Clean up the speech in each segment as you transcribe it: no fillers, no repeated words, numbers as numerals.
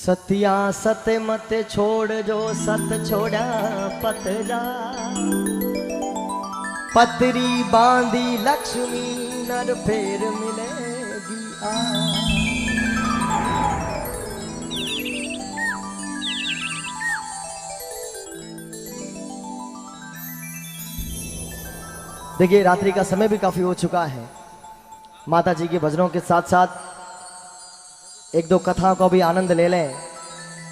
सतिया सत मत छोड़ जो सत छोड़ा पत जा, पतरी बांधी लक्ष्मी नर फेर मिलेगी आ। देखिए रात्रि का समय भी काफी हो चुका है। माता जी के भजनों के साथ साथ एक दो कथाओं को भी आनंद ले लें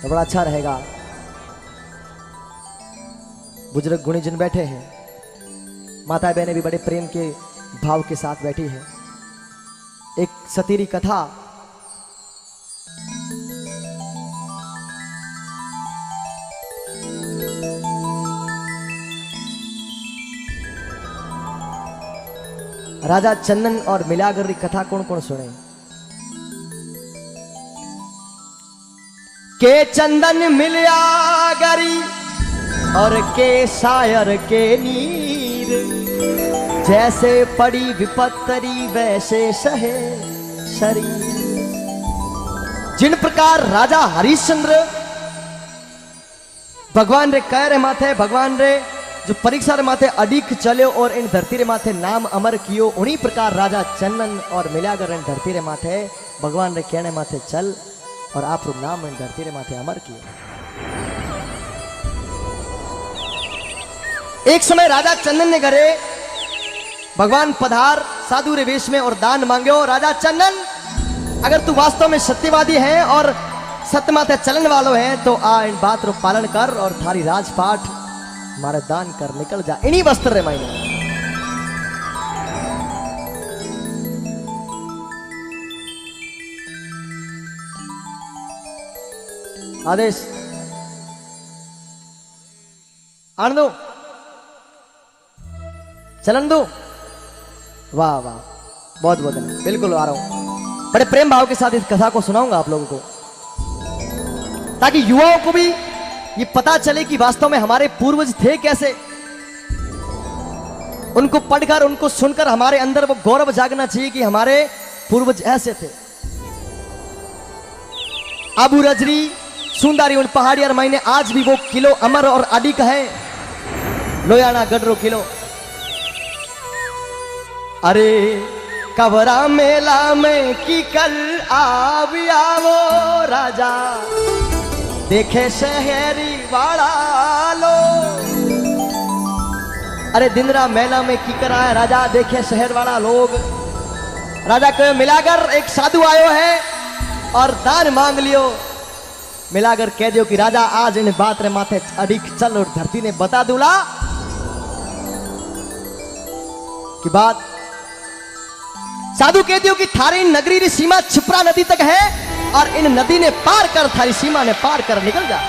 तो बड़ा अच्छा रहेगा। बुजुर्ग गुणीजन बैठे हैं, माता बहनें भी बड़े प्रेम के भाव के साथ बैठी है। एक सतीरी कथा राजा चंदन और मिलागर की कथा कौन कौन सुने? के चंदन मिलिया गरी और के शायर के नीर, जैसे पड़ी विपत्तरी वैसे सहे शरीर। जिन प्रकार राजा हरिश्चंद्र भगवान रे कह रे माथे, भगवान रे जो परीक्षा रे माथे अडिक चलो और इन धरती रे माथे नाम अमर कियो, उन्हीं प्रकार राजा चंदन और मिलागर इन धरती रे माथे भगवान रे कहने माथे चल और आप नाम इन धरती रे माथे अमर किए। एक समय राजा चंदन ने घरे भगवान पधार साधु रे वेश में और दान मांगो। राजा चंदन अगर तू वास्तव में सत्यवादी है और सत्य माथे चलन वालों है तो आ इन बात रो पालन कर और थारी राजपाट मारे दान कर निकल जा इन्हीं वस्त्र रे महीने। आदेश आन दो, चलन दो। वाह वाह, बहुत बहुत धन्यवाद। बिल्कुल आ रहा हूं, बड़े प्रेम भाव के साथ इस कथा को सुनाऊंगा आप लोगों को, ताकि युवाओं को भी ये पता चले कि वास्तव में हमारे पूर्वज थे कैसे। उनको पढ़कर उनको सुनकर हमारे अंदर वो गौरव जागना चाहिए कि हमारे पूर्वज ऐसे थे। आबू रजरी सुंदरी उन पहाड़ी और महीने आज भी वो किलो अमर और अडिक है। लोयाना गडरो किलो। अरे कवरा मेला में की कल आविया वो राजा, देखे शहरी वाला लो। अरे दिनरा मेला में की कर आया राजा, देखे शहर वाला लोग। राजा को मिलाकर एक साधु आयो है और दान मांग लियो। मिलाकर कह दियो कि राजा आज इन बात रे माथे अडिक चल और धरती ने बता दूला कि बात। साधु कह दियो कि थारी नगरी री सीमा छिपरा नदी तक है और इन नदी ने पार कर थारी सीमा ने पार कर निकल जा।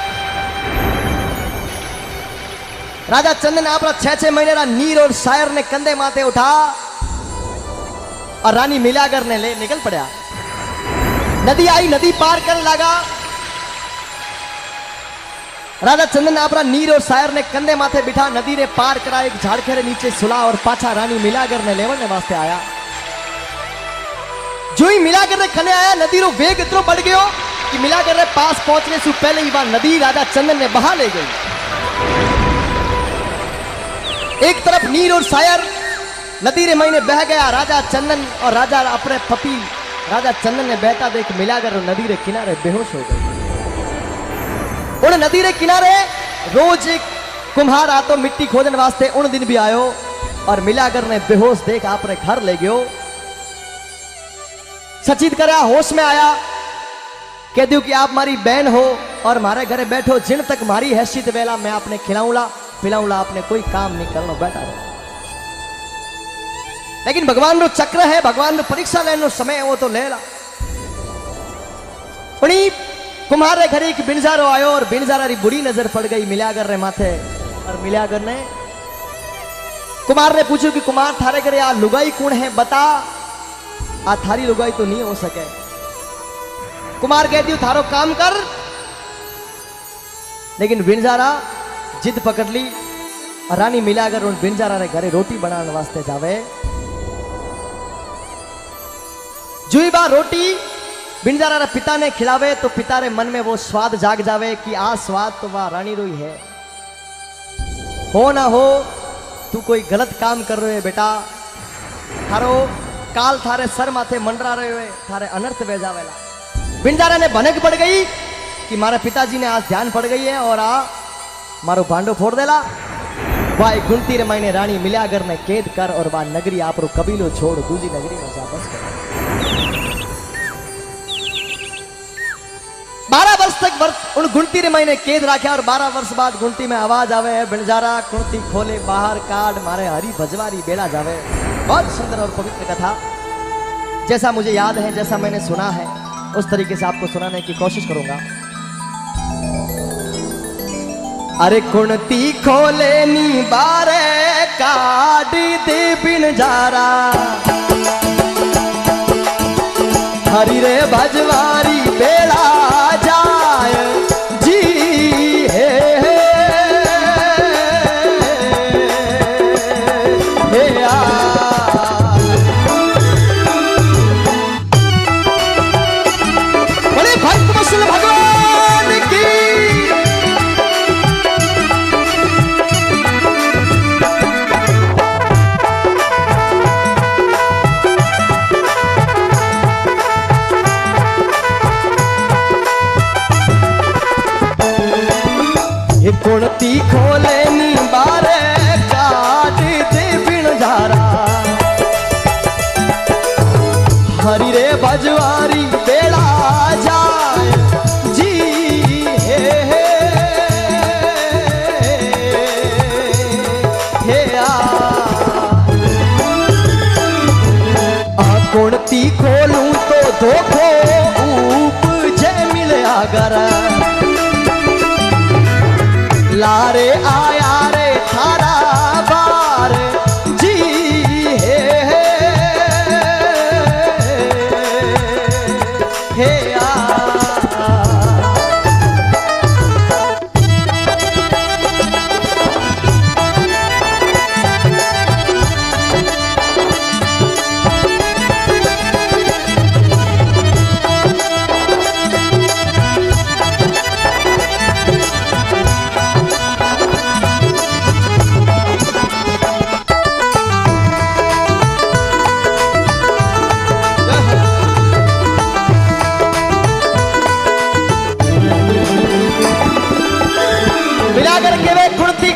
राजा चंदन आप 6-6 महीने रा नीर और शायर ने कंधे माथे उठा और रानी मिलागर ने ले निकल पड़ा। नदी आई, नदी पार कर लगा। राजा चंदन आपरा नीर और शायर ने कंधे माथे बिठा नदी ने पार करा। एक झाड़खे रे नीचे सुला और पाछा रानी मिलागर ने लेवने वास्ते आया। जो ही मिलागर ने खने आया, नदी रो वेग इतना बढ़ गयो कि मिलागर ने पास पहुंचने से पहले ही वह नदी राजा चंदन ने बहा ले गई। एक तरफ नीर और शायर नदी रे महीने बह गया। राजा चंदन और राजा अपने पति राजा चंदन ने बहता देख मिलागर नदी रे किनारे बेहोश हो गई। उन नदी रे किनारे रोज एक कुम्हार आतो मिट्टी खोदने वास्ते उन दिन भी आयो और मिलागर ने बेहोश देख आपने घर ले गयो। सचेत करा, होश में आया, कह दियो कि आप मारी बहन हो और मारे घरे बैठो। जिन तक मारी हैसियत वेला मैं आपने खिलाऊंगा पिलाऊंगा, आपने कोई काम नहीं करना, बैठा रहो। लेकिन भगवान रो चक्र है, भगवान रो परीक्षा लेने समय है, वो तो ले ला। उन्हीं कुम्हार रे घरे एक बिनजारो आयो और बिनजारा री बुरी नजर पड़ गई मिलागर रे माथे। और मिलागर ने कुमार ने पूछो कि कुमार थारे घरे आ लुगाई कौन है बता। आ थारी लुगाई तो नहीं हो सके। कुमार कह दियो थारो काम कर। लेकिन बिनजारा जिद पकड़ ली और रानी मिलागर उन बिनजारा रे घरे रोटी बनाने वास्ते जावे। जुई बा रोटी बिनजारा रे पिता ने खिलावे तो पिता रे मन में वो स्वाद जाग जावे कि आ स्वाद तो वाह रानी रोई है। हो ना हो तू कोई गलत काम कर रहे है बेटा, थारो काल थारे सर माथे मंडरा रहे हुए थारे अनर्थ वे जावेला। बिनजारा ने भनक पड़ गई कि मारे पिताजी ने आज ध्यान पड़ गई है और आ मारो भांडो फोड़ देला। वाई गुंती रे मायने रानी मिलागर ने कैद कर और वा नगरी आपरो कबीलो छोड़ दूजी नगरी में जा बस कर। 12 वर्ष तक उन गुंती रे मायने कैद रखा और 12 वर्ष बाद गुंती में आवाज आवे है बिनजारा कुंती खोले बाहर काट मारे हरी भजवारी बेला जावे। बहुत सुंदर और पवित्र कथा, जैसा मुझे याद है जैसा मैंने सुना है उस तरीके से आपको सुनाने की कोशिश करूंगा। अरे कुंती खोले नी बारे काट दे बिनजारा, हरी रे भजवारी बेड़ा जाए जी हे आ। बड़े भक्त वत्सल भगवान की कुंती खोले नी बारे काट दे बिनजारा, हरी रे भजवारी बेड़ा जाए जी हे आ कुंती खोलूं तो धोखो उपजे मिले अगर, लारे आया रे थारा बार जी हे आ।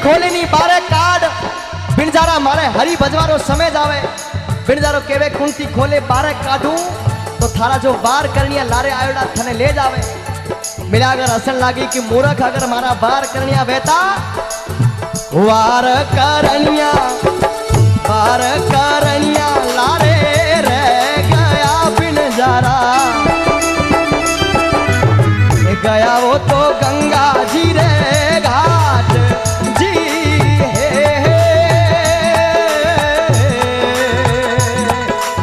खोले नी बारे काड बिनजारा मारे हरी भजवारो समय जावे। बिनजारो केवे कुंती खोले बारे काडू तो थारा जो बार करनिया लारे आयोडा थने ले जावे। मिलागर हसन लागी कि मूर्ख अगर मारा बार करनिया बेटा वार करनिया लारे रह गया बिनजारा, गया वो तो गंगा जी रे घाट जी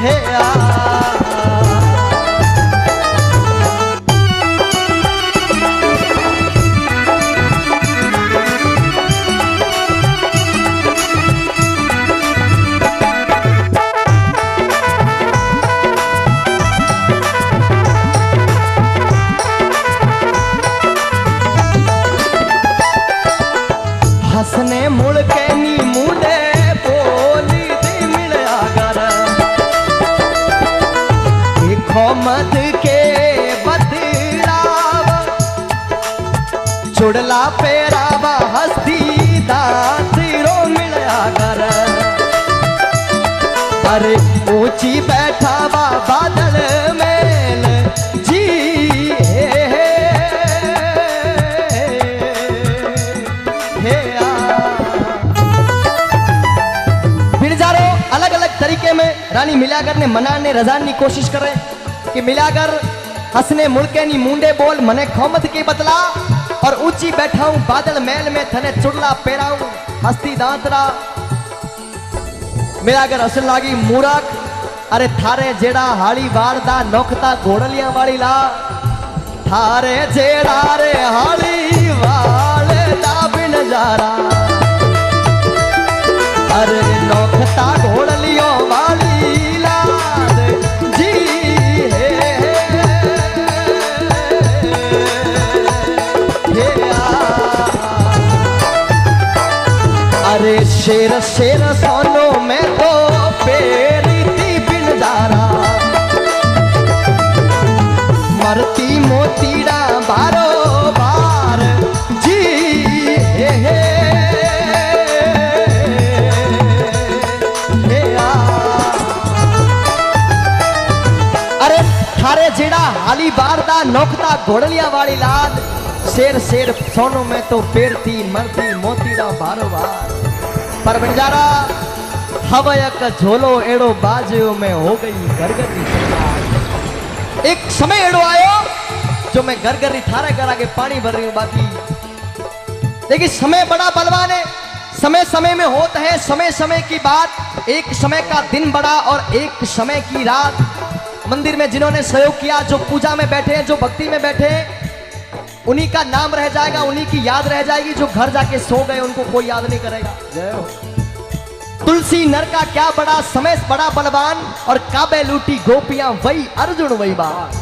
हे आ। हसने मुड़ के नी मुंडे बोली दे मिलया गर, देखो मत के बदलाव चुड़ला पेरावा हस्ती दांत रो मिलया गर। अरे ऊंची बैठा वा बादल मेल जी हे आ। बिनजारो अलग अलग तरीके में रानी मिलागर ने मनाने रजाने की कोशिश करे कि मिलागर हंसने मुड़के नी मुंडे बोल मने खोमत के बतला और ऊंची बैठाऊं बादल महल में थने चुड़ला पेराऊं हस्ती दांतरा। मिलागर हसन लागी मूरख अरे थारे जेड़ा हाड़ी वारदा नोखता घोड़लिया वाली ला, थारे जेड़ा रे हाड़ी वालदा बिनजारा, अरे नोखता घोड़लियों वाली लाद जी हे शेर शेर सोनो में तो पेरी थी बिनजारा, मरती मोतीड़ा बारो बार जी हे अरे थारे जेड़ा हाली बारदा नोकता घोड़लिया वाली लाद, शेर शेर सोनो में तो पेरती मरती मोतीड़ा बारो बार। पर बंजारा हवयक झोलो एड़ो बाजो में हो गई गरगरी। एक समय एड़ो आयो जो मैं गरगरी थारे करा के पानी भर रही हूं बाकी, लेकिन समय बड़ा बलवान है, समय समय में होता है समय समय की बात। एक समय का दिन बड़ा और एक समय की रात। मंदिर में जिन्होंने सहयोग किया, जो पूजा में बैठे हैं, जो भक्ति में बैठे हैं, उन्हीं का नाम रह जाएगा, उन्हीं की याद रह जाएगी। जो घर जाके सो गए उनको कोई याद नहीं करेगा। तुलसी नर का क्या बड़ा, समय बड़ा बलवान, और काबे लूटी गोपियां वही अर्जुन वही बात।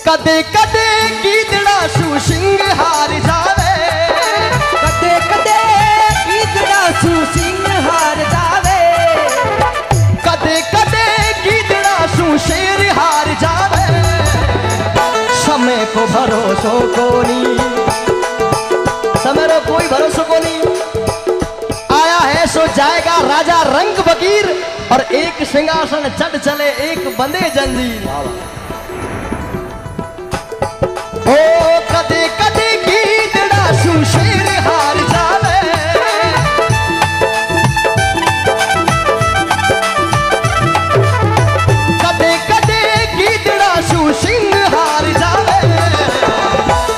कदे कदे गीदड़ा सु सिंह हार जावे, कदे कदे गीदड़ा सु सिंह हार जावे, कदे कदे गीदड़ा सु शेर हार जावे। समय को भरोसो कोनी, समय रो कोई भरोसो कोनी। आया है सो जाएगा राजा रंग बकीर, और एक सिंहासन चढ़ चले एक बंदे जंजीर। ओ कदे कदे गीदड़ा सु शेर हार जावे, कदे कदे गीदड़ा सु सिंह हार जावे।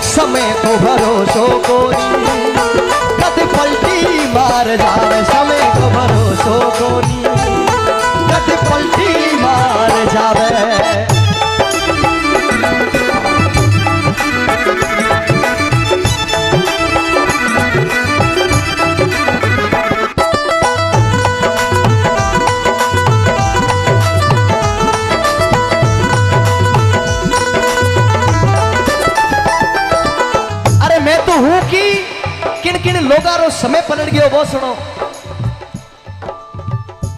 समय को भरोसो कोनी, कद पलटी मार जावे। समय को भरोसो कोनी, कद पलटी मार जावे। हूं कि किन किन लोगारो समय पलट गयो वो सुनो।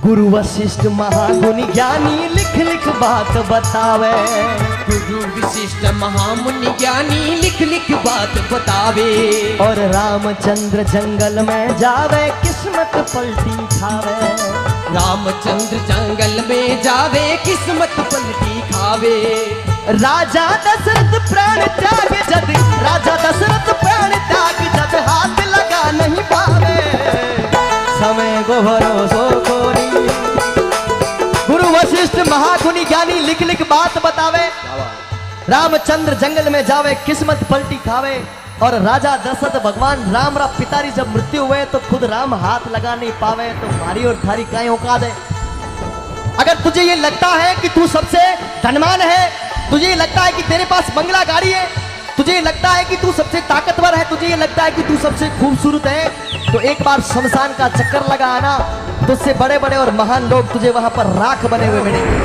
गुरु वशिष्ठ महामुनि ज्ञानी लिख लिख बात बतावे, गुरु विशिष्ट महामुनि ज्ञानी लिख लिख बात बतावे। और रामचंद्र जंगल में जावे किस्मत पलटी खावे, रामचंद्र जंगल में जावे किस्मत पलटी खावे। राजा दशरथ प्राण त्याग जद, राजा दशरथ प्राण त्याग जद हाथ लगा नहीं पावे। समय को भरोसो कोनी, गुरु वशिष्ठ महागुनी ज्ञानी लिख लिख बात बतावे। रामचंद्र जंगल में जावे किस्मत पलटी खावे। और राजा दशरथ भगवान राम रा पितारी जब मृत्यु हुए तो खुद राम हाथ लगा नहीं पावे, तो मारी और थारी काई औकात है। अगर तुझे ये लगता है कि तू सबसे धनवान है, तुझे ये लगता है कि तेरे पास बंगला गाड़ी है, तुझे ये लगता है कि तू सबसे ताकतवर है, तुझे ये लगता है कि तू सबसे खूबसूरत है, तो एक बार शमशान का चक्कर लगा आना, तुझसे बड़े बड़े और महान लोग तुझे वहां पर राख बने हुए मिलेंगे।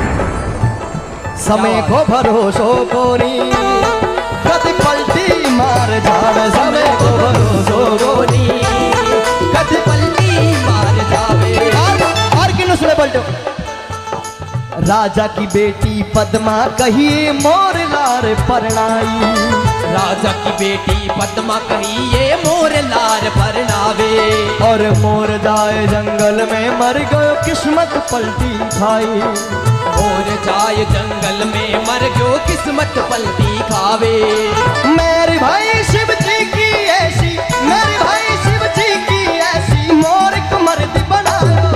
समय को भरोसो कोनी, कद पलटी मार जावे। समय को भरोसो कोनी, कद पलटी मार जावे। और किन सुने पलटो। राजा की बेटी पद्मा कहिए मोर लार परणाई, राजा की बेटी पद्मा कहिए मोर लार परनावे। और मोर जाए जंगल में मर गयो किस्मत पलटी खाई, मोर जाए जंगल में मर गयो किस्मत पलटी खावे। मेरे भाई शिव जी की ऐसी, मेरे भाई शिव जी की ऐसी मोर को मर्द बना लो।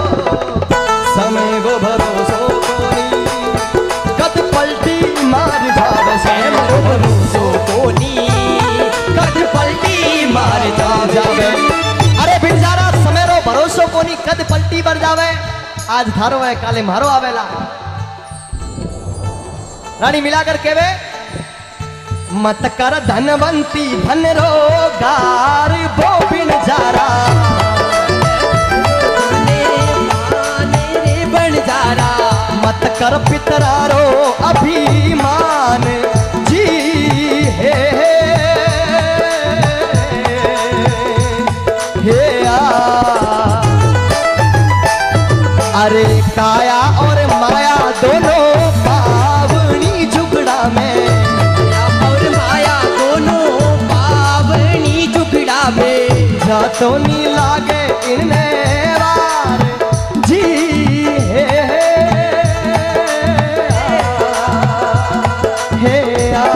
समय को भरोसो कोनी, कद पलटी मार जावे। समय को भरोसो कोनी, कद पलटी मार जावे। अरे बिरजारा समय रो भरोसो कोनी, कद पलटी बढ़ जावे। आज थारो है काले मारो आवेला। रानी मिलाकर केवे मत कर धनवंती धन रोगार वो बिन जारा, बन जारा। मत कर पितरारो अभिमान जी हे हे आ। पतो नी लागे इनने वार जी हे आ।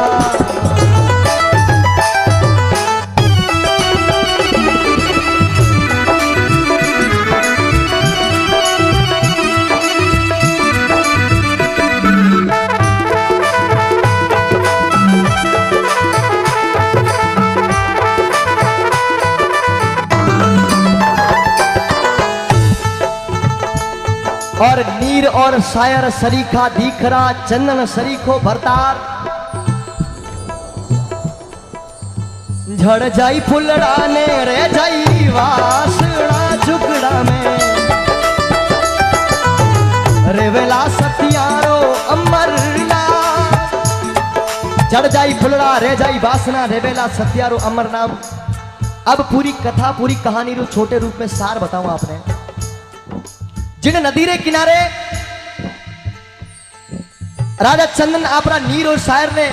और नीर और शायर सरीखा दीखरा चंदन सरीखो भरतार झड़ जाई फुलड़ा ने रे जाई वासड़ा झुकड़ा में रेवेला सतियारो अमरना झड़ जाई फुलड़ा रे जाई वासना रेवेला सतियारो अमर नाम। अब पूरी कथा पूरी कहानी रू छोटे रूप में सार बताऊं आपने। जिन नदी रे किनारे राजा चंदन आपरा नीर और शायर ने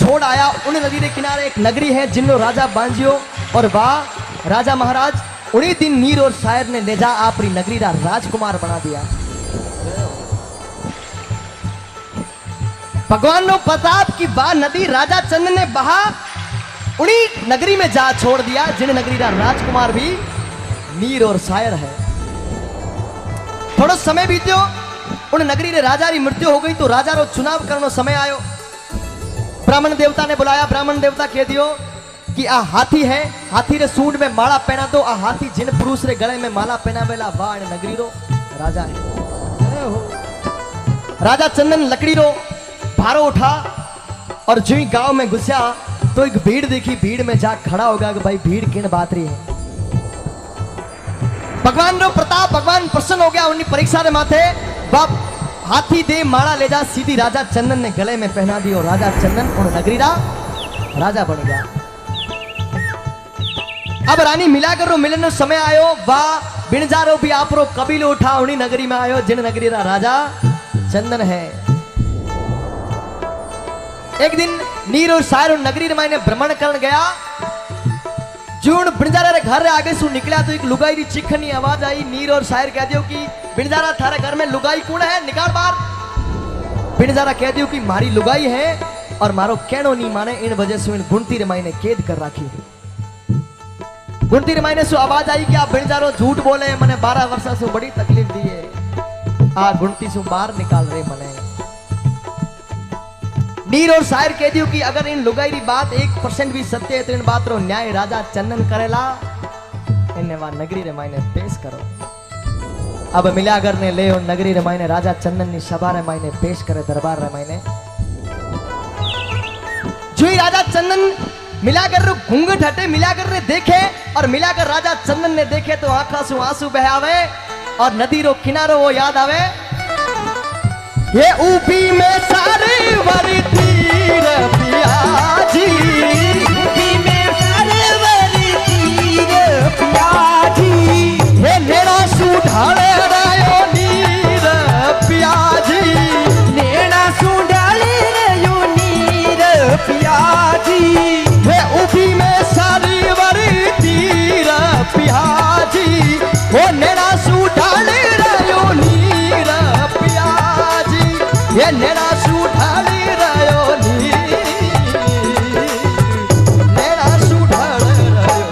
छोड़ आया, उन नदी रे किनारे एक नगरी है जिन्नो राजा बांजियो और वाह राजा महाराज उन्हीं दिन नीर और शायर ने ले जा आपरी नगरी रा राजकुमार बना दिया। भगवान नो प्रताप की बा नदी राजा चंदन ने बहा उन्हीं नगरी में जा छोड़ दिया जिन नगरी रा राजकुमार भी नीर और शायर है। थोड़ा समय बीत्यो उन नगरी रे राजा री मृत्यु हो गई तो राजा रो चुनाव करनो समय आयो। ब्राह्मण देवता ने बुलाया, ब्राह्मण देवता कह दियो कि आ हाथी है, हाथी रे सूंड में माला पहना दो। आ हाथी जिन पुरुष रे गले में माला पहनावेला वा नगरी रो राजा है। राजा चंदन लकड़ी रो भारो उठा और जो ही गांव में घुसा तो एक भीड़ देखी, भीड़ में जा खड़ा होगा कि भाई भीड़ किन बात रही है। भगवान रो प्रताप, भगवान प्रसन्न हो गया उन्हीं परीक्षा रे माथे बाप हाथी दे माला ले जा सीधी राजा चंदन ने गले में पहना दी और राजा चंदन उन नगरी रा राजा बन गया। अब रानी मिलाकर रो मिलन नो समय आयो, वाह बिणजारो भी आपरो कबीलो उठा उन्हीं नगरी में आयो जिन नगरी रा राजा चंदन है। एक दिन नीर और शायर नगरी रे मायने भ्रमण करन गया। जून बिणजारा रे घर रे आगे सु निकला तो एक लुगाई री चीखनी आवाज आई। नीर और शायर कह दियो कि बिणजारा थारे घर में लुगाई कौन है, निकाल बाहर। बिणजारा कह दियो कि मारी लुगाई है और मारो कहनो नहीं माने, इन वजह से इन गुणती रे मायने कैद कर राखी है। गुणती रे मायने सु आवाज आई कि आप बिणजारो झूठ बोले, मने 12 वर्ष से बड़ी तकलीफ दी है, आ गुणती सु बाहर निकाल रहे मने। नीर और शायर कह दियो कि अगर इन लुगाई री बात 1% भी सत्य है तो इन बात रो न्याय राजा चंदन करेला, इन्हें वहां नगरी रे मायने पेश करो। अब मिलागर ने ले और नगरी रे मायने राजा चंदन ने सभा रे मायने पेश करे, दरबार रे मायने। जो ही राजा चंदन मिलागर रो घूंघट हटे, मिलागर ने देखे और मिलाकर राजा चंदन ने देखे तो आंखा से आंसू बहावे और नदी रो किनारो वो याद आवे। ये ऊपी में सारे वरी तीर पियाजी, ऊपी में सारे वरी तीर पियाजी, ये नेड़ा सुढाले रायो नीर पियाजी, नेड़ा सुढाले रायो नीर पियाजी, ये ऊपी में सारे वरी तीर पियाजी, वो नेड़ा सुढाले रायो नीर पियाजी, ये नेड़ा सुढाली रयो नी, नेड़ा सुढाल रयो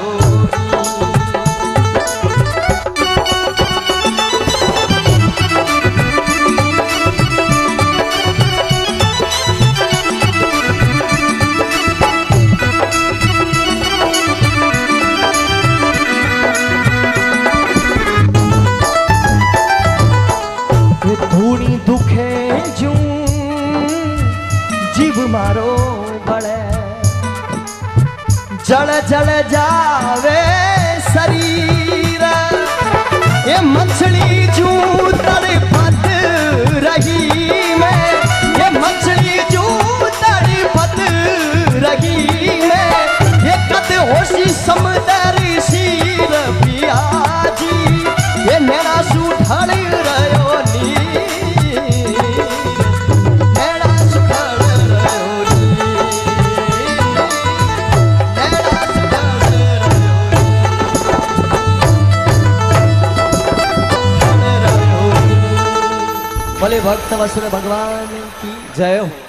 धूनी दुखे जू जीव मारो बड़े, जल जल जावे शरीर, ये मछली जू तड़पत रही मैं, ये मछली जू तड़पत रही मैं, ये कद होशी समुद्री शीर पियाजी, ये नेड़ा सुढाली रयो नी, नेड़ा सुढाल रयो नी, नेड़ा सुढाल रयो नी। बोले भक्त वसुर भगवान की जय हो।